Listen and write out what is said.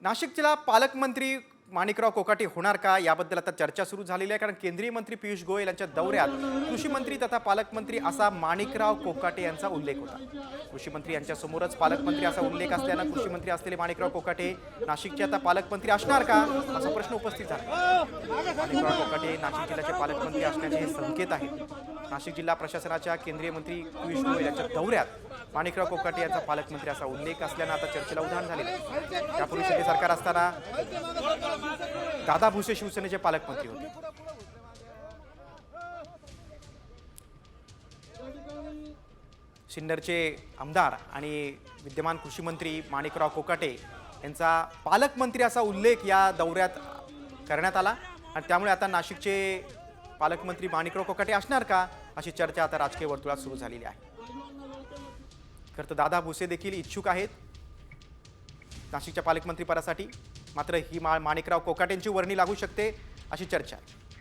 नाशिकला पालकमंत्री माणिकराव कोकाटे होणार का याबद्दल आता चर्चा सुरू झालेली आहे। कारण केंद्रीय मंत्री पियुष गोयल यांच्या दौऱ्यात कृषी मंत्री तथा पालकमंत्री असा माणिकराव कोकाटे यांचा उल्लेख होता। कृषी मंत्री यांच्या समोरच पालकमंत्री असा उल्लेख असल्याने कृषी मंत्री असलेले माणिकराव कोकाटे नाशिकचे आता पालकमंत्री असणार का असा प्रश्न उपस्थित झाला। माणिकराव कोकाटे नाशिक जिल्ह्याचे पालकमंत्री असण्याचे हे संकेत आहेत। नाशिक जिल्हा प्रशासनाच्या केंद्रीय मंत्री पियुष गोयल यांच्या दौऱ्यात माणिकराव कोकाटे यांचा पालकमंत्री असा उल्लेख असल्याने आता चर्चेला उधाण झाले आहे। यापूर्वी शिंदे सरकार असताना दादा भुसे शिवसेनेचे पालकमंत्री होते। सिन्नरचे आमदार आणि विद्यमान कृषी मंत्री माणिकराव कोकाटे यांचा पालकमंत्री असा उल्लेख या दौऱ्यात करण्यात आला आणि त्यामुळे आता नाशिकचे पालकमंत्री माणिकराव कोकाटे असणार का अशी चर्चा आता राजकीय वर्तुळात सुरू झालेली आहे। खरं तर दादा भुसे देखील इच्छुक आहेत नाशिकच्या पालकमंत्री पदासाठी, मात्र ही माणिकराव कोकाटेंची वर्णी लागू शकते अशी चर्चा आहे।